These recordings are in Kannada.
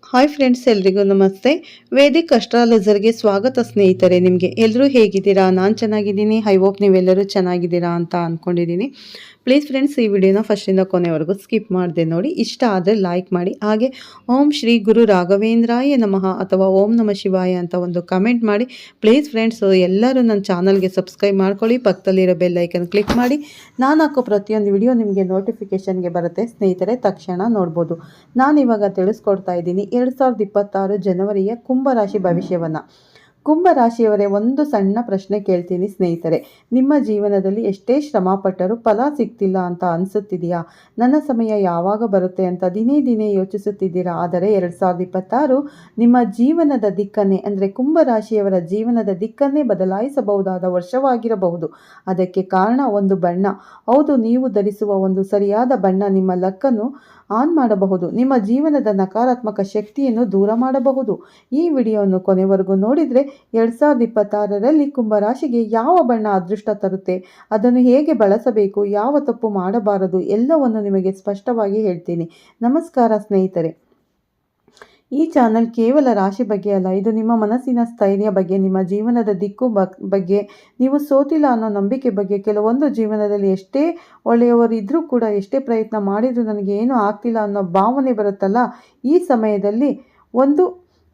ಹಾಯ್ ಫ್ರೆಂಡ್ಸ್, ಎಲ್ರಿಗೂ ನಮಸ್ತೆ. ವೇದಿಕ್ ಅಸ್ಟ್ರಾಲಜರ್ಗೆ ಸ್ವಾಗತ ಸ್ನೇಹಿತರೆ. ನಿಮಗೆ ಎಲ್ಲರೂ ಹೇಗಿದ್ದೀರಾ? ನಾನು ಚೆನ್ನಾಗಿದ್ದೀನಿ. ಐ ಹೋಪ್ ನೀವೆಲ್ಲರೂ ಚೆನ್ನಾಗಿದ್ದೀರಾ ಅಂತ ಅಂದ್ಕೊಂಡಿದ್ದೀನಿ. ಪ್ಲೀಸ್ ಫ್ರೆಂಡ್ಸ್, ಈ ವಿಡಿಯೋನ ಫಸ್ಟಿಂದ ಕೊನೆವರೆಗೂ ಸ್ಕಿಪ್ ಮಾಡಿದೆ ನೋಡಿ. ಇಷ್ಟ ಆದರೆ ಲೈಕ್ ಮಾಡಿ. ಹಾಗೆ ಓಂ ಶ್ರೀ ಗುರು ರಾಘವೇಂದ್ರಾಯ ನಮಃ ಅಥವಾ ಓಂ ನಮಃ ಶಿವಾಯ ಅಂತ ಒಂದು ಕಮೆಂಟ್ ಮಾಡಿ. ಪ್ಲೀಸ್ ಫ್ರೆಂಡ್ಸ್, ಎಲ್ಲರೂ ನನ್ನ ಚಾನಲ್ಗೆ ಸಬ್ಸ್ಕ್ರೈಬ್ ಮಾಡ್ಕೊಳ್ಳಿ. ಪಕ್ಕದಲ್ಲಿರೋ ಬೆಲ್ ಐಕನ್ ಕ್ಲಿಕ್ ಮಾಡಿ. ನಾನು ಹಾಕೋ ಪ್ರತಿಯೊಂದು ವಿಡಿಯೋ ನಿಮಗೆ ನೋಟಿಫಿಕೇಷನ್ಗೆ ಬರುತ್ತೆ ಸ್ನೇಹಿತರೆ, ತಕ್ಷಣ ನೋಡ್ಬೋದು. ನಾನಿವಾಗ ತಿಳಿಸ್ಕೊಡ್ತಾ ಇದ್ದೀನಿ 2026 ಜನವರಿಯ ಕುಂಭರಾಶಿ ಭವಿಷ್ಯವನ್ನು. ಕುಂಭರಾಶಿಯವರೇ, ಒಂದು ಸಣ್ಣ ಪ್ರಶ್ನೆ ಕೇಳ್ತೀನಿ ಸ್ನೇಹಿತರೆ. ನಿಮ್ಮ ಜೀವನದಲ್ಲಿ ಎಷ್ಟೇ ಶ್ರಮ ಪಟ್ಟರೂ ಫಲ ಸಿಗ್ತಿಲ್ಲ ಅಂತ ಅನಿಸುತ್ತಿದೆಯಾ? ನನ್ನ ಸಮಯ ಯಾವಾಗ ಬರುತ್ತೆ ಅಂತ ದಿನೇ ದಿನೇ ಯೋಚಿಸುತ್ತಿದ್ದೀರಾ? ಆದರೆ 2026 ನಿಮ್ಮ ಜೀವನದ ದಿಕ್ಕನ್ನೇ, ಅಂದರೆ ಕುಂಭರಾಶಿಯವರ ಜೀವನದ ದಿಕ್ಕನ್ನೇ ಬದಲಾಯಿಸಬಹುದಾದ ವರ್ಷವಾಗಿರಬಹುದು. ಅದಕ್ಕೆ ಕಾರಣ ಒಂದು ಬಣ್ಣ. ಹೌದು, ನೀವು ಧರಿಸುವ ಒಂದು ಸರಿಯಾದ ಬಣ್ಣ ನಿಮ್ಮ ಲಕ್ಕನ್ನು ಆನ್ ಮಾಡಬಹುದು, ನಿಮ್ಮ ಜೀವನದ ನಕಾರಾತ್ಮಕ ಶಕ್ತಿಯನ್ನು ದೂರ ಮಾಡಬಹುದು. ಈ ವಿಡಿಯೋವನ್ನು ಕೊನೆವರೆಗೂ ನೋಡಿದರೆ 2026ರಲ್ಲಿ ಕುಂಭರಾಶಿಗೆ ಯಾವ ಬಣ್ಣ ಅದೃಷ್ಟ ತರುತ್ತೆ, ಅದನ್ನು ಹೇಗೆ ಬಳಸಬೇಕು, ಯಾವ ತಪ್ಪು ಮಾಡಬಾರದು, ಎಲ್ಲವನ್ನು ನಿಮಗೆ ಸ್ಪಷ್ಟವಾಗಿ ಹೇಳ್ತೀನಿ. ನಮಸ್ಕಾರ ಸ್ನೇಹಿತರೆ. ಈ ಚಾನಲ್ ಕೇವಲ ರಾಶಿ ಬಗ್ಗೆ ಅಲ್ಲ, ಇದು ನಿಮ್ಮ ಮನಸ್ಸಿನ ಸ್ಥೈರ್ಯ ಬಗ್ಗೆ, ನಿಮ್ಮ ಜೀವನದ ದಿಕ್ಕು ಬಗ್ಗೆ, ನೀವು ಸೋತಿಲ್ಲ ಅನ್ನೋ ನಂಬಿಕೆ ಬಗ್ಗೆ. ಕೆಲವೊಂದು ಜೀವನದಲ್ಲಿ ಎಷ್ಟೇ ಒಳ್ಳೆಯವರು ಇದ್ದರೂ ಕೂಡ, ಎಷ್ಟೇ ಪ್ರಯತ್ನ ಮಾಡಿದರೂ ನನಗೆ ಏನೂ ಆಗ್ತಿಲ್ಲ ಅನ್ನೋ ಭಾವನೆ ಬರುತ್ತಲ್ಲ, ಈ ಸಮಯದಲ್ಲಿ ಒಂದು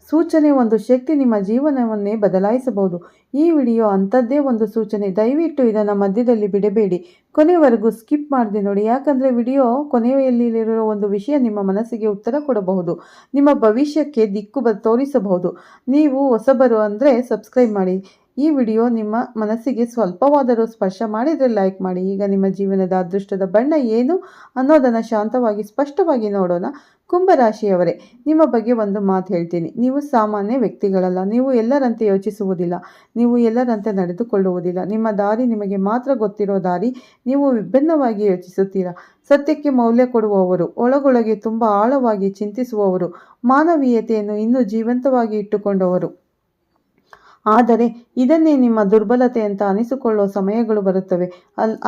ಸೂಚನೆ, ಒಂದು ಶಕ್ತಿ ನಿಮ್ಮ ಜೀವನವನ್ನೇ ಬದಲಾಯಿಸಬಹುದು. ಈ ವಿಡಿಯೋ ಅಂಥದ್ದೇ ಒಂದು ಸೂಚನೆ. ದಯವಿಟ್ಟು ಇದನ್ನು ಮಧ್ಯದಲ್ಲಿ ಬಿಡಬೇಡಿ, ಕೊನೆಯವರೆಗೂ ಸ್ಕಿಪ್ ಮಾಡದೆ ನೋಡಿ. ಯಾಕಂದರೆ ವಿಡಿಯೋ ಕೊನೆಯಲ್ಲಿರೋ ಒಂದು ವಿಷಯ ನಿಮ್ಮ ಮನಸ್ಸಿಗೆ ಉತ್ತರ ಕೊಡಬಹುದು, ನಿಮ್ಮ ಭವಿಷ್ಯಕ್ಕೆ ದಿಕ್ಕು ತೋರಿಸಬಹುದು. ನೀವು ಹೊಸಬರು ಅಂದರೆ ಸಬ್ಸ್ಕ್ರೈಬ್ ಮಾಡಿ. ಈ ವಿಡಿಯೋ ನಿಮ್ಮ ಮನಸ್ಸಿಗೆ ಸ್ವಲ್ಪವಾದರೂ ಸ್ಪರ್ಶ ಮಾಡಿದರೆ ಲೈಕ್ ಮಾಡಿ. ಈಗ ನಿಮ್ಮ ಜೀವನದ ಅದೃಷ್ಟದ ಬಣ್ಣ ಏನು ಅನ್ನೋದನ್ನು ಶಾಂತವಾಗಿ ಸ್ಪಷ್ಟವಾಗಿ ನೋಡೋಣ. ಕುಂಭರಾಶಿಯವರೇ, ನಿಮ್ಮ ಬಗ್ಗೆ ಒಂದು ಮಾತು ಹೇಳ್ತೀನಿ. ನೀವು ಸಾಮಾನ್ಯ ವ್ಯಕ್ತಿಗಳಲ್ಲ. ನೀವು ಎಲ್ಲರಂತೆ ಯೋಚಿಸುವುದಿಲ್ಲ, ನೀವು ಎಲ್ಲರಂತೆ ನಡೆದುಕೊಳ್ಳುವುದಿಲ್ಲ. ನಿಮ್ಮ ದಾರಿ ನಿಮಗೆ ಮಾತ್ರ ಗೊತ್ತಿರೋ ದಾರಿ. ನೀವು ವಿಭಿನ್ನವಾಗಿ ಯೋಚಿಸುತ್ತೀರಾ. ಸತ್ಯಕ್ಕೆ ಮೌಲ್ಯ ಕೊಡುವವರು, ಒಳಗೊಳಗೆ ತುಂಬ ಆಳವಾಗಿ ಚಿಂತಿಸುವವರು, ಮಾನವೀಯತೆಯನ್ನು ಇನ್ನೂ ಜೀವಂತವಾಗಿ ಇಟ್ಟುಕೊಂಡವರು. ಆದರೆ ಇದನ್ನೇ ನಿಮ್ಮ ದುರ್ಬಲತೆ ಅಂತ ಅನಿಸಿಕೊಳ್ಳೋ ಸಮಯಗಳು ಬರುತ್ತವೆ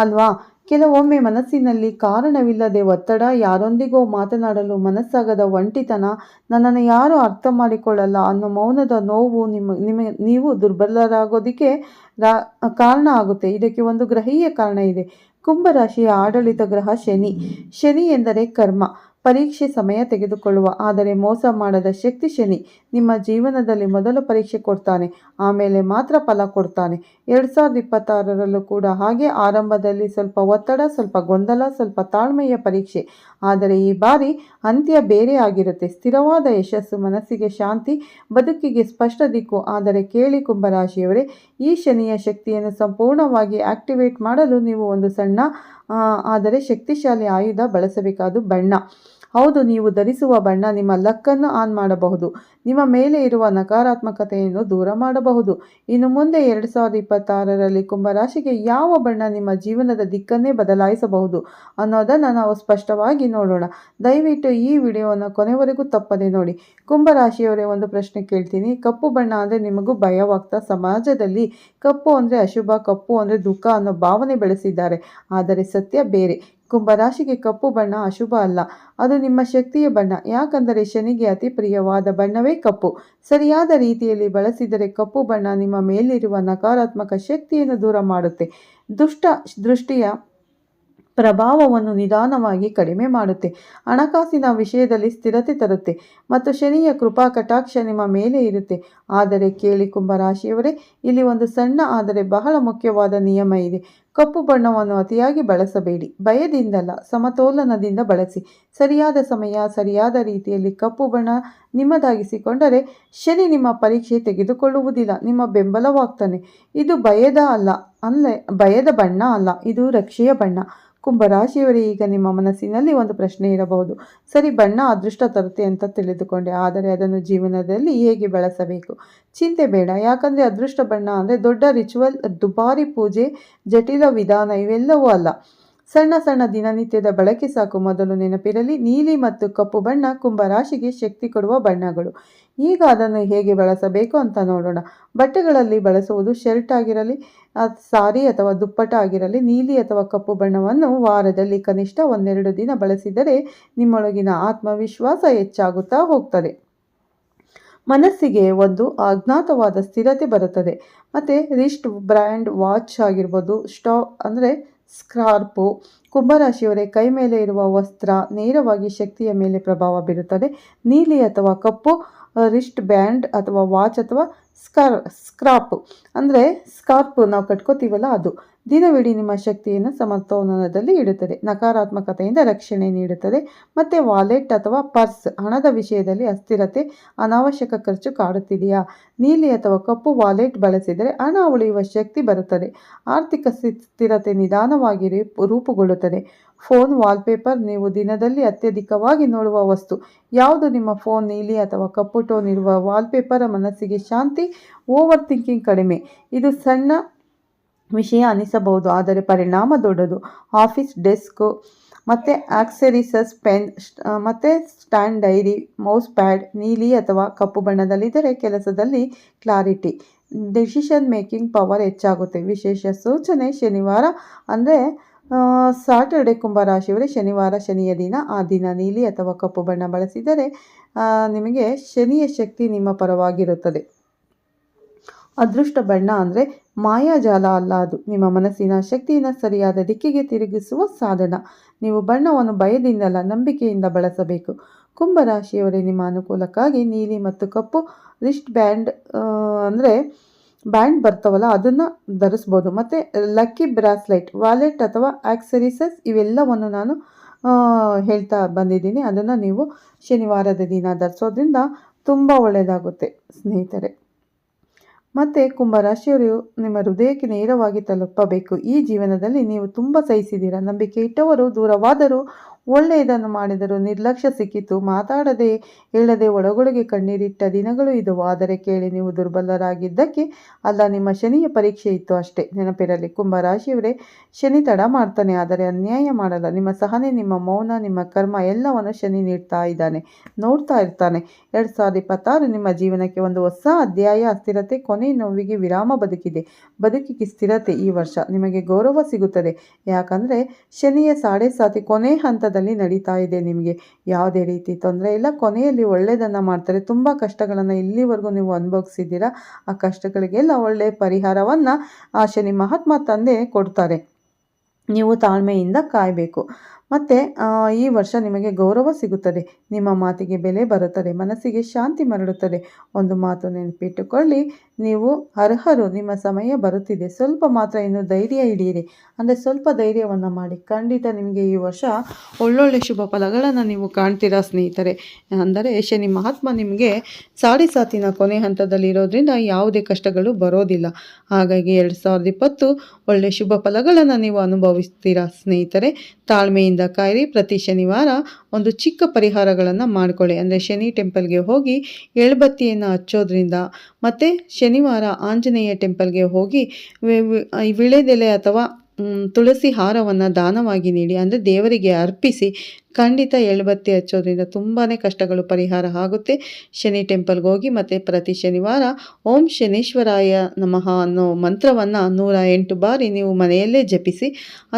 ಅಲ್ವಾ? ಕೆಲವೊಮ್ಮೆ ಮನಸ್ಸಿನಲ್ಲಿ ಕಾರಣವಿಲ್ಲದೆ ಒತ್ತಡ, ಯಾರೊಂದಿಗೋ ಮಾತನಾಡಲು ಮನಸ್ಸಾಗದ ಒಂಟಿತನ, ನನ್ನನ್ನು ಯಾರೂ ಅರ್ಥ ಮಾಡಿಕೊಳ್ಳಲ್ಲ ಅನ್ನೋ ಮೌನದ ನೋವು ನೀವು ದುರ್ಬಲರಾಗೋದಕ್ಕೆ ಕಾರಣ ಆಗುತ್ತೆ. ಇದಕ್ಕೆ ಒಂದು ಗ್ರಹೀಯ ಕಾರಣ ಇದೆ. ಕುಂಭರಾಶಿಯ ಆಡಳಿತ ಗ್ರಹ ಶನಿ. ಶನಿ ಎಂದರೆ ಕರ್ಮ, ಪರೀಕ್ಷೆ, ಸಮಯ ತೆಗೆದುಕೊಳ್ಳುವ ಆದರೆ ಮೋಸ ಮಾಡದ ಶಕ್ತಿ ಶನಿ. ನಿಮ್ಮ ಜೀವನದಲ್ಲಿ ಮೊದಲು ಪರೀಕ್ಷೆ ಕೊಡ್ತಾನೆ, ಆಮೇಲೆ ಮಾತ್ರ ಫಲ ಕೊಡ್ತಾನೆ. 2026ರಲ್ಲೂ ಕೂಡ ಹಾಗೆ. ಆರಂಭದಲ್ಲಿ ಸ್ವಲ್ಪ ಒತ್ತಡ, ಸ್ವಲ್ಪ ಗೊಂದಲ, ಸ್ವಲ್ಪ ತಾಳ್ಮೆಯ ಪರೀಕ್ಷೆ. ಆದರೆ ಈ ಬಾರಿ ಅಂತ್ಯ ಬೇರೆ ಆಗಿರುತ್ತೆ. ಸ್ಥಿರವಾದ ಯಶಸ್ಸು, ಮನಸ್ಸಿಗೆ ಶಾಂತಿ, ಬದುಕಿಗೆ ಸ್ಪಷ್ಟ ದಿಕ್ಕು. ಆದರೆ ಕೇಳಿ ಕುಂಭರಾಶಿಯವರೇ, ಈ ಶನಿಯ ಶಕ್ತಿಯನ್ನು ಸಂಪೂರ್ಣವಾಗಿ ಆಕ್ಟಿವೇಟ್ ಮಾಡಲು ನೀವು ಒಂದು ಸಣ್ಣ ಆದರೆ ಶಕ್ತಿಶಾಲಿ ಆಯುಧ ಬಳಸಬೇಕಾದ ಬಣ್ಣ. ಹೌದು, ನೀವು ಧರಿಸುವ ಬಣ್ಣ ನಿಮ್ಮ ಲಕ್ಕನ್ನು ಆನ್ ಮಾಡಬಹುದು, ನಿಮ್ಮ ಮೇಲೆ ಇರುವ ನಕಾರಾತ್ಮಕತೆಯನ್ನು ದೂರ ಮಾಡಬಹುದು. ಇನ್ನು ಮುಂದೆ 2026ರಲ್ಲಿ ಕುಂಭರಾಶಿಗೆ ಯಾವ ಬಣ್ಣ ನಿಮ್ಮ ಜೀವನದ ದಿಕ್ಕನ್ನೇ ಬದಲಾಯಿಸಬಹುದು ಅನ್ನೋದನ್ನು ನಾವು ಸ್ಪಷ್ಟವಾಗಿ ನೋಡೋಣ. ದಯವಿಟ್ಟು ಈ ವಿಡಿಯೋವನ್ನು ಕೊನೆವರೆಗೂ ತಪ್ಪದೆ ನೋಡಿ. ಕುಂಭರಾಶಿಯವರೇ, ಒಂದು ಪ್ರಶ್ನೆ ಕೇಳ್ತೀನಿ. ಕಪ್ಪು ಬಣ್ಣ ಅಂದರೆ ನಿಮಗೂ ಭಯವಾಗ್ತಾ? ಸಮಾಜದಲ್ಲಿ ಕಪ್ಪು ಅಂದರೆ ಅಶುಭ, ಕಪ್ಪು ಅಂದರೆ ದುಃಖ ಅನ್ನೋ ಭಾವನೆ ಬೆಳೆಸಿದ್ದಾರೆ. ಆದರೆ ಸತ್ಯ ಬೇರೆ. ಕುಂಭರಾಶಿಗೆ ಕಪ್ಪು ಬಣ್ಣ ಅಶುಭ ಅಲ್ಲ, ಅದು ನಿಮ್ಮ ಶಕ್ತಿಯ ಬಣ್ಣ. ಯಾಕಂದರೆ ಶನಿಗೆ ಅತಿ ಪ್ರಿಯವಾದ ಬಣ್ಣವೇ ಕಪ್ಪು. ಸರಿಯಾದ ರೀತಿಯಲ್ಲಿ ಬಳಸಿದರೆ ಕಪ್ಪು ಬಣ್ಣ ನಿಮ್ಮ ಮೇಲಿರುವ ನಕಾರಾತ್ಮಕ ಶಕ್ತಿಯನ್ನು ದೂರ ಮಾಡುತ್ತೆ, ದುಷ್ಟ ದೃಷ್ಟಿಯ ಪ್ರಭಾವವನ್ನು ನಿಧಾನವಾಗಿ ಕಡಿಮೆ ಮಾಡುತ್ತೆ, ಹಣಕಾಸಿನ ವಿಷಯದಲ್ಲಿ ಸ್ಥಿರತೆ ತರುತ್ತೆ ಮತ್ತು ಶನಿಯ ಕೃಪಾ ಕಟಾಕ್ಷ ನಿಮ್ಮ ಮೇಲೆ ಇರುತ್ತೆ. ಆದರೆ ಕೇಳಿ ಕುಂಭರಾಶಿಯವರೇ, ಇಲ್ಲಿ ಒಂದು ಸಣ್ಣ ಆದರೆ ಬಹಳ ಮುಖ್ಯವಾದ ನಿಯಮ ಇದೆ. ಕಪ್ಪು ಬಣ್ಣವನ್ನು ಅತಿಯಾಗಿ ಬಳಸಬೇಡಿ. ಭಯದಿಂದಲ್ಲ, ಸಮತೋಲನದಿಂದ ಬಳಸಿ. ಸರಿಯಾದ ಸಮಯ, ಸರಿಯಾದ ರೀತಿಯಲ್ಲಿ ಕಪ್ಪು ಬಣ್ಣ ನಿಮ್ಮದಾಗಿಸಿಕೊಂಡರೆ ಶನಿ ನಿಮ್ಮ ಪರೀಕ್ಷೆ ತೆಗೆದುಕೊಳ್ಳುವುದಿಲ್ಲ, ನಿಮ್ಮ ಬೆಂಬಲವಾಗ್ತಾನೆ. ಇದು ಭಯದ ಬಣ್ಣ ಅಲ್ಲ, ಇದು ರಕ್ಷೆಯ ಬಣ್ಣ. ಕುಂಭರಾಶಿಯವರೇ, ಈಗ ನಿಮ್ಮ ಮನಸ್ಸಿನಲ್ಲಿ ಒಂದು ಪ್ರಶ್ನೆ ಇರಬಹುದು. ಸರಿ, ಬಣ್ಣ ಅದೃಷ್ಟ ತರುತ್ತೆ ಅಂತ ತಿಳಿದುಕೊಂಡೆ, ಆದರೆ ಅದನ್ನು ಜೀವನದಲ್ಲಿ ಹೇಗೆ ಬಳಸಬೇಕು? ಚಿಂತೆ ಬೇಡ, ಯಾಕಂದರೆ ಅದೃಷ್ಟ ಬಣ್ಣ ಅಂದರೆ ದೊಡ್ಡ ರಿಚುವಲ್, ದುಬಾರಿ ಪೂಜೆ, ಜಟಿಲ ವಿಧಾನ ಇವೆಲ್ಲವೂ ಅಲ್ಲ. ಸಣ್ಣ ಸಣ್ಣ ದಿನನಿತ್ಯದ ಬಳಕೆ ಸಾಕು. ಮೊದಲು ನೆನಪಿರಲಿ, ನೀಲಿ ಮತ್ತು ಕಪ್ಪು ಬಣ್ಣ ಕುಂಭರಾಶಿಗೆ ಶಕ್ತಿ ಕೊಡುವ ಬಣ್ಣಗಳು. ಈಗ ಅದನ್ನು ಹೇಗೆ ಬಳಸಬೇಕು ಅಂತ ನೋಡೋಣ. ಬಟ್ಟೆಗಳಲ್ಲಿ ಬಳಸುವುದು ಶರ್ಟ್ ಆಗಿರಲಿ, ಸಾರಿ ಅಥವಾ ದುಪ್ಪಟ ಆಗಿರಲಿ, ನೀಲಿ ಅಥವಾ ಕಪ್ಪು ಬಣ್ಣವನ್ನು ವಾರದಲ್ಲಿ ಕನಿಷ್ಠ 1-2 ದಿನ ಬಳಸಿದರೆ ನಿಮ್ಮೊಳಗಿನ ಆತ್ಮವಿಶ್ವಾಸ ಹೆಚ್ಚಾಗುತ್ತಾ ಹೋಗ್ತದೆ. ಮನಸ್ಸಿಗೆ ಒಂದು ಅಜ್ಞಾತವಾದ ಸ್ಥಿರತೆ ಬರುತ್ತದೆ. ಮತ್ತು ರಿಸ್ಟ್ ಬ್ರ್ಯಾಂಡ್ ವಾಚ್ ಆಗಿರ್ಬೋದು, ಅಂದರೆ ಸ್ಕಾರ್ಪು. ಕುಂಭರಾಶಿಯವರೇ, ಕೈ ಮೇಲೆ ಇರುವ ವಸ್ತ್ರ ನೇರವಾಗಿ ಶಕ್ತಿಯ ಮೇಲೆ ಪ್ರಭಾವ ಬೀರುತ್ತದೆ. ನೀಲಿ ಅಥವಾ ಕಪ್ಪು ರಿಸ್ಟ್ ಬ್ಯಾಂಡ್ ಅಥವಾ ವಾಚ್ ಅಥವಾ ಸ್ಕ್ರಾಪ್ ಅಂದರೆ ಸ್ಕಾರ್ಪ್ ನಾವು ಕಟ್ಕೋತೀವಲ್ಲ ಅದು ದಿನವಿಡೀ ನಿಮ್ಮ ಶಕ್ತಿಯನ್ನು ಸಮತೋಲನದಲ್ಲಿ ಇಡುತ್ತದೆ, ನಕಾರಾತ್ಮಕತೆಯಿಂದ ರಕ್ಷಣೆ ನೀಡುತ್ತದೆ. ಮತ್ತು ವಾಲೆಟ್ ಅಥವಾ ಪರ್ಸ್, ಹಣದ ವಿಷಯದಲ್ಲಿ ಅಸ್ಥಿರತೆ, ಅನಾವಶ್ಯಕ ಖರ್ಚು ಕಾಡುತ್ತಿದೆಯಾ? ನೀಲಿ ಅಥವಾ ಕಪ್ಪು ವಾಲೆಟ್ ಬಳಸಿದರೆ ಹಣ ಉಳಿಯುವ ಶಕ್ತಿ ಬರುತ್ತದೆ. ಆರ್ಥಿಕ ಸ್ಥಿರತೆ ನಿಧಾನವಾಗಿ ರೂಪುಗೊಳ್ಳುತ್ತದೆ. ಫೋನ್ ವಾಲ್ಪೇಪರ್, ನೀವು ದಿನದಲ್ಲಿ ಅತ್ಯಧಿಕವಾಗಿ ನೋಡುವ ವಸ್ತು ಯಾವುದು? ನಿಮ್ಮ ಫೋನ್ ನೀಲಿ ಅಥವಾ ಕಪ್ಪು ಟೋನ್ ಇರುವ ವಾಲ್ಪೇಪರ್ ಮನಸ್ಸಿಗೆ ಶಾಂತಿ, ಓವರ್ ಥಿಂಕಿಂಗ್ ಕಡಿಮೆ. ಇದು ಸಣ್ಣ ವಿಷಯ ಅನಿಸಬಹುದು, ಆದರೆ ಪರಿಣಾಮ ದೊಡ್ಡದು. ಆಫೀಸ್ ಡೆಸ್ಕ್ ಮತ್ತು ಆಕ್ಸೆಸರೀಸ್, ಪೆನ್ ಮತ್ತು ಸ್ಟ್ಯಾಂಡ್, ಡೈರಿ, ಮೌಸ್ ಪ್ಯಾಡ್ ನೀಲಿ ಅಥವಾ ಕಪ್ಪು ಬಣ್ಣದಲ್ಲಿದ್ದರೆ ಕೆಲಸದಲ್ಲಿ ಕ್ಲಾರಿಟಿ, ಡಿಸಿಷನ್ ಮೇಕಿಂಗ್ ಪವರ್ ಹೆಚ್ಚಾಗುತ್ತೆ. ವಿಶೇಷ ಸೂಚನೆ: ಶನಿವಾರ ಅಂದರೆ ಸಾಟರ್ಡೆ. ಕುಂಭರಾಶಿಯವರೇ, ಶನಿವಾರ ಶನಿಯ ದಿನ. ಆ ದಿನ ನೀಲಿ ಅಥವಾ ಕಪ್ಪು ಬಣ್ಣ ಬಳಸಿದರೆ ನಿಮಗೆ ಶನಿಯ ಶಕ್ತಿ ನಿಮ್ಮ ಪರವಾಗಿರುತ್ತದೆ. ಅದೃಷ್ಟ ಬಣ್ಣ ಅಂದರೆ ಮಾಯಾಜಾಲ ಅಲ್ಲ, ಅದು ನಿಮ್ಮ ಮನಸ್ಸಿನ ಶಕ್ತಿಯನ್ನು ಸರಿಯಾದ ದಿಕ್ಕಿಗೆ ತಿರುಗಿಸುವ ಸಾಧನ. ನೀವು ಬಣ್ಣವನ್ನು ಭಯದಿಂದಲ್ಲ, ನಂಬಿಕೆಯಿಂದ ಬಳಸಬೇಕು. ಕುಂಭರಾಶಿಯವರೇ, ನಿಮ್ಮ ಅನುಕೂಲಕ್ಕಾಗಿ ನೀಲಿ ಮತ್ತು ಕಪ್ಪು ರಿಸ್ಟ್ ಬ್ಯಾಂಡ್ ಅಂದರೆ ಬ್ಯಾಂಡ್ ಬರ್ತಾವಲ್ಲ ಅದನ್ನು ಧರಿಸ್ಬೋದು. ಮತ್ತು ಲಕ್ಕಿ ಬ್ರಾಸ್ಲೆಟ್, ವಾಲೆಟ್ ಅಥವಾ ಆಕ್ಸೆಸರೀಸ್ ಇವೆಲ್ಲವನ್ನು ನಾನು ಹೇಳ್ತಾ ಬಂದಿದ್ದೀನಿ. ಅದನ್ನು ನೀವು ಶನಿವಾರದ ದಿನ ಧರಿಸೋದ್ರಿಂದ ತುಂಬ ಒಳ್ಳೆಯದಾಗುತ್ತೆ ಸ್ನೇಹಿತರೆ. ಮತ್ತು ಕುಂಭರಾಶಿಯವರು ನಿಮ್ಮ ಹೃದಯಕ್ಕೆ ನೇರವಾಗಿ ತಲುಪಬೇಕು. ಈ ಜೀವನದಲ್ಲಿ ನೀವು ತುಂಬ ಸಹಿಸಿದ್ದೀರಾ. ನಂಬಿಕೆ ಇಟ್ಟವರು ದೂರವಾದರೂ, ಒಳ್ಳೆಯದನ್ನು ಮಾಡಿದರೂ ನಿರ್ಲಕ್ಷ್ಯ ಸಿಕ್ಕಿತು. ಮಾತಾಡದೆ ಹೇಳದೆ ಒಳಗೊಳಗೆ ಕಣ್ಣೀರಿಟ್ಟ ದಿನಗಳು ಇದ್ದವು. ಆದರೆ ಕೇಳಿ, ನೀವು ದುರ್ಬಲರಾಗಿದ್ದಕ್ಕೆ ಅಲ್ಲ, ನಿಮ್ಮ ಶನಿಯ ಪರೀಕ್ಷೆ ಇತ್ತು ಅಷ್ಟೇ. ನೆನಪಿರಲಿ ಕುಂಭರಾಶಿಯವರೇ, ಶನಿ ತಡ ಮಾಡ್ತಾನೆ, ಆದರೆ ಅನ್ಯಾಯ ಮಾಡಲ್ಲ. ನಿಮ್ಮ ಸಹನೆ, ನಿಮ್ಮ ಮೌನ, ನಿಮ್ಮ ಕರ್ಮ ಎಲ್ಲವನ್ನು ಶನಿ ನೋಡ್ತಾ ಇರ್ತಾನೆ. 2026 ನಿಮ್ಮ ಜೀವನಕ್ಕೆ ಒಂದು ಹೊಸ ಅಧ್ಯಾಯ. ಅಸ್ಥಿರತೆ ಕೊನೆ, ನೋವಿಗೆ ವಿರಾಮ, ಬದುಕಿಗೆ ಸ್ಥಿರತೆ. ಈ ವರ್ಷ ನಿಮಗೆ ಗೌರವ ಸಿಗುತ್ತದೆ. ಯಾಕಂದರೆ ಶನಿಯ ಸಾತಿ ಕೊನೆ ಹಂತದಲ್ಲಿ ನಡೀತಾ ಇದೆ. ನಿಮಗೆ ಯಾವುದೇ ರೀತಿ ತೊಂದರೆ ಇಲ್ಲ. ಕೊನೆಯಲ್ಲಿ ಒಳ್ಳೆಯದನ್ನು ಮಾಡ್ತಾರೆ. ತುಂಬ ಕಷ್ಟಗಳನ್ನು ಇಲ್ಲಿವರೆಗೂ ನೀವು ಅನುಭವಿಸಿದ್ದೀರಾ. ಆ ಕಷ್ಟಗಳಿಗೆಲ್ಲ ಒಳ್ಳೆಯ ಪರಿಹಾರವನ್ನು ಆ ಶನಿ ಮಹಾತ್ಮ ತಂದೆ ಕೊಡ್ತಾರೆ. ನೀವು ತಾಳ್ಮೆಯಿಂದ ಕಾಯಬೇಕು. ಮತ್ತು ಈ ವರ್ಷ ನಿಮಗೆ ಗೌರವ ಸಿಗುತ್ತದೆ. ನಿಮ್ಮ ಮಾತಿಗೆ ಬೆಲೆ ಬರುತ್ತದೆ. ಮನಸ್ಸಿಗೆ ಶಾಂತಿ ಮರಳುತ್ತದೆ. ಒಂದು ಮಾತು ನೆನಪಿಟ್ಟುಕೊಳ್ಳಿ, ನೀವು ಅರ್ಹರು. ನಿಮ್ಮ ಸಮಯ ಬರುತ್ತಿದೆ. ಸ್ವಲ್ಪ ಮಾತ್ರ ಇನ್ನು ಧೈರ್ಯ ಹಿಡಿಯಿರಿ. ಅಂದರೆ ಸ್ವಲ್ಪ ಧೈರ್ಯವನ್ನು ಮಾಡಿ. ಖಂಡಿತ ನಿಮಗೆ ಈ ವರ್ಷ ಒಳ್ಳೊಳ್ಳೆ ಶುಭ ಫಲಗಳನ್ನು ನೀವು ಕಾಣ್ತೀರಾ ಸ್ನೇಹಿತರೆ. ಅಂದರೆ ಶನಿ ಮಹಾತ್ಮ ನಿಮಗೆ ಸಾತಿನ ಕೊನೆ ಹಂತದಲ್ಲಿರೋದ್ರಿಂದ ಯಾವುದೇ ಕಷ್ಟಗಳು ಬರೋದಿಲ್ಲ. ಹಾಗಾಗಿ 2020 ಒಳ್ಳೆ ಶುಭ ಫಲಗಳನ್ನು ನೀವು ಅನುಭವಿಸ್ತೀರಾ ಸ್ನೇಹಿತರೆ. ತಾಳ್ಮೆಯಿಂದ ಕಾಯಿರಿ. ಪ್ರತಿ ಶನಿವಾರ ಒಂದು ಚಿಕ್ಕ ಪರಿಹಾರಗಳನ್ನು ಮಾಡಿಕೊಳ್ಳಿ. ಅಂದರೆ ಶನಿ ಟೆಂಪಲ್ಗೆ ಹೋಗಿ ಎಳ್ಬತ್ತಿಯನ್ನು ಹಚ್ಚೋದ್ರಿಂದ, ಮತ್ತು ಶನಿವಾರ ಆಂಜನೇಯ ಟೆಂಪಲ್ಗೆ ಹೋಗಿ ವಿಳೆದೆಲೆ ಅಥವಾ ತುಳಸಿ ಹಾರವನ್ನು ದಾನವಾಗಿ ನೀಡಿ, ಅಂದರೆ ದೇವರಿಗೆ ಅರ್ಪಿಸಿ. ಖಂಡಿತ ಎಳ್ಬತ್ತಿ ಹಚ್ಚೋದ್ರಿಂದ ತುಂಬಾ ಕಷ್ಟಗಳು ಪರಿಹಾರ ಆಗುತ್ತೆ. ಶನಿ ಟೆಂಪಲ್ಗೆ ಹೋಗಿ ಮತ್ತು ಪ್ರತಿ ಶನಿವಾರ ಓಂ ಶನೇಶ್ವರಾಯ ನಮಃ ಅನ್ನೋ ಮಂತ್ರವನ್ನು 108 ಬಾರಿ ನೀವು ಮನೆಯಲ್ಲೇ ಜಪಿಸಿ,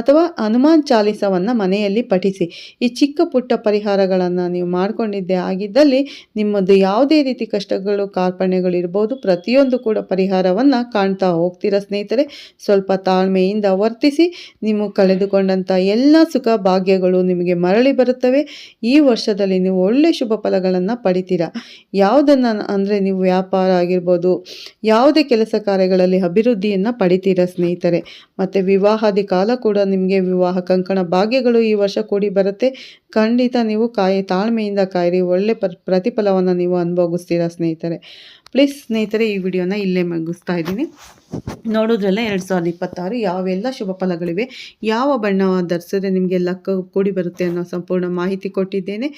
ಅಥವಾ ಹನುಮಾನ್ ಚಾಲಿಸವನ್ನು ಮನೆಯಲ್ಲಿ ಪಠಿಸಿ. ಈ ಚಿಕ್ಕ ಪುಟ್ಟ ಪರಿಹಾರಗಳನ್ನು ನೀವು ಮಾಡಿಕೊಂಡಿದ್ದೇ ಆಗಿದ್ದಲ್ಲಿ ನಿಮ್ಮದು ಯಾವುದೇ ರೀತಿ ಕಷ್ಟಗಳು ಕಾರ್ಪಣ್ಯಗಳು ಇರ್ಬೋದು, ಪ್ರತಿಯೊಂದು ಕೂಡ ಪರಿಹಾರವನ್ನು ಕಾಣ್ತಾ ಹೋಗ್ತೀರಾ ಸ್ನೇಹಿತರೆ. ಸ್ವಲ್ಪ ತಾಳ್ಮೆಯಿಂದ ವರ್ತಿಸಿ. ನೀವು ಕಳೆದುಕೊಂಡಂಥ ಎಲ್ಲ ಸುಖ ಭಾಗ್ಯಗಳು ನಿಮಗೆ ಮರಳಿ ಬರುತ್ತವೆ. ಈ ವರ್ಷದಲ್ಲಿ ನೀವು ಒಳ್ಳೆ ಶುಭ ಫಲಗಳನ್ನು ಪಡಿತೀರಾ. ಯಾವುದನ್ನು ಅಂದರೆ ನೀವು ವ್ಯಾಪಾರ ಆಗಿರ್ಬೋದು, ಯಾವುದೇ ಕೆಲಸ ಕಾರ್ಯಗಳಲ್ಲಿ ಅಭಿವೃದ್ಧಿಯನ್ನು ಪಡಿತೀರಾ ಸ್ನೇಹಿತರೆ. ಮತ್ತು ವಿವಾಹಾದಿ ಕಾಲ ಕೂಡ ನಿಮಗೆ ವಿವಾಹ ಕಂಕಣ ಭಾಗ್ಯಗಳು ಈ ವರ್ಷ ಕೂಡಿ ಬರುತ್ತೆ. ಖಂಡಿತ ನೀವು ತಾಳ್ಮೆಯಿಂದ ಕಾಯಿರಿ. ಒಳ್ಳೆ ಪ್ರತಿಫಲವನ್ನು ನೀವು ಅನುಭವಿಸ್ತೀರಾ ಸ್ನೇಹಿತರೆ. ಪ್ಲೀಸ್ ಸ್ನೇಹಿತರೆ, ಈ ವಿಡಿಯೋನ ಇಲ್ಲೇ ಮುಗಿಸ್ತಾ ಇದ್ದೀನಿ. ನೋಡೋದ್ರಲ್ಲ 2026 ಯಾವೆಲ್ಲ ಶುಭ ಫಲಗಳಿವೆ, ಯಾವ ಬಣ್ಣ ಧರಿಸಿದ್ರೆ ನಿಮಗೆ ಲಕ್ಕ ಕೂಡಿ ಬರುತ್ತೆ ಅನ್ನೋ ಸಂಪೂರ್ಣ ಮಾಹಿತಿ ಕೊಟ್ಟಿದ್ದೇನೆ.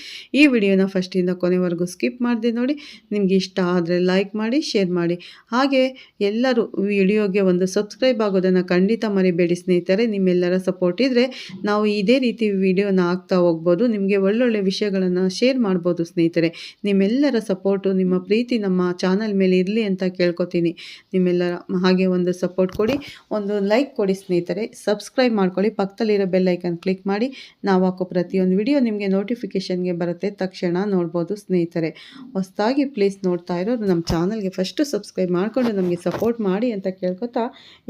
ಈ ವಿಡಿಯೋನ ಫಸ್ಟಿಂದ ಕೊನೆವರೆಗೂ ಸ್ಕಿಪ್ ಮಾಡಿದೆ ನೋಡಿ. ನಿಮಗೆ ಇಷ್ಟ ಆದರೆ ಲೈಕ್ ಮಾಡಿ, ಶೇರ್ ಮಾಡಿ. ಹಾಗೆ ಎಲ್ಲರೂ ವಿಡಿಯೋಗೆ ಒಂದು ಸಬ್ಸ್ಕ್ರೈಬ್ ಆಗೋದನ್ನು ಖಂಡಿತ ಮರಿಬೇಡಿ ಸ್ನೇಹಿತರೆ. ನಿಮ್ಮೆಲ್ಲರ ಸಪೋರ್ಟ್ ಇದ್ದರೆ ನಾವು ಇದೇ ರೀತಿ ವಿಡಿಯೋನ ಹಾಕ್ತಾ ಹೋಗ್ಬೋದು. ನಿಮಗೆ ಒಳ್ಳೊಳ್ಳೆ ವಿಷಯಗಳನ್ನು ಶೇರ್ ಮಾಡ್ಬೋದು ಸ್ನೇಹಿತರೆ. ನಿಮ್ಮೆಲ್ಲರ ಸಪೋರ್ಟು, ನಿಮ್ಮ ಪ್ರೀತಿ ನಮ್ಮ ಚಾನಲ್ ಚಾನಲ್ ಮೇಲೆ ಇರಲಿ ಅಂತ ಕೇಳ್ಕೊತೀನಿ. ನಿಮ್ಮೆಲ್ಲರ ಹಾಗೆ ಒಂದು ಸಪೋರ್ಟ್ ಕೊಡಿ, ಒಂದು ಲೈಕ್ ಕೊಡಿ ಸ್ನೇಹಿತರೆ, ಸಬ್ಸ್ಕ್ರೈಬ್ ಮಾಡ್ಕೊಳ್ಳಿ, ಪಕ್ಕದಲ್ಲಿರೋ ಬೆಲ್ ಐಕನ್ ಕ್ಲಿಕ್ ಮಾಡಿ. ನಾವು ಹಾಕೋ ಪ್ರತಿಯೊಂದು ವಿಡಿಯೋ ನಿಮಗೆ ನೋಟಿಫಿಕೇಷನ್ಗೆ ಬರುತ್ತೆ, ತಕ್ಷಣ ನೋಡ್ಬೋದು ಸ್ನೇಹಿತರೆ. ಹೊಸದಾಗಿ ಪ್ಲೀಸ್ ನೋಡ್ತಾ ಇರೋರು ನಮ್ಮ ಚಾನಲ್ಗೆ ಫಸ್ಟು ಸಬ್ಸ್ಕ್ರೈಬ್ ಮಾಡಿಕೊಂಡು ನಮಗೆ ಸಪೋರ್ಟ್ ಮಾಡಿ ಅಂತ ಕೇಳ್ಕೊತಾ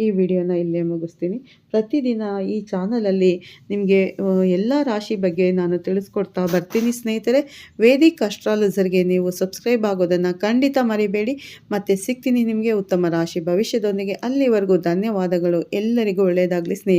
ಈ ವಿಡಿಯೋನ ಇಲ್ಲೇ ಮುಗಿಸ್ತೀನಿ. ಪ್ರತಿದಿನ ಈ ಚಾನಲಲ್ಲಿ ನಿಮಗೆ ಎಲ್ಲ ರಾಶಿ ಬಗ್ಗೆ ನಾನು ತಿಳಿಸ್ಕೊಡ್ತಾ ಬರ್ತೀನಿ ಸ್ನೇಹಿತರೆ. ವೇದಿಕ್ ಅಸ್ಟ್ರಾಲಜರ್ಗೆ ನೀವು ಸಬ್ಸ್ಕ್ರೈಬ್ ಆಗೋದನ್ನು ಖಂಡಿತ ಮರಿಬೇಡಿ. ಮತ್ತೆ ಸಿಗ್ತೀನಿ ನಿಮಗೆ ಉತ್ತಮ ರಾಶಿ ಭವಿಷ್ಯದೊಂದಿಗೆ. ಅಲ್ಲಿವರೆಗೂ ಧನ್ಯವಾದಗಳು. ಎಲ್ಲರಿಗೂ ಒಳ್ಳೆಯದಾಗಲಿ ಸ್ನೇಹಿತರೆ.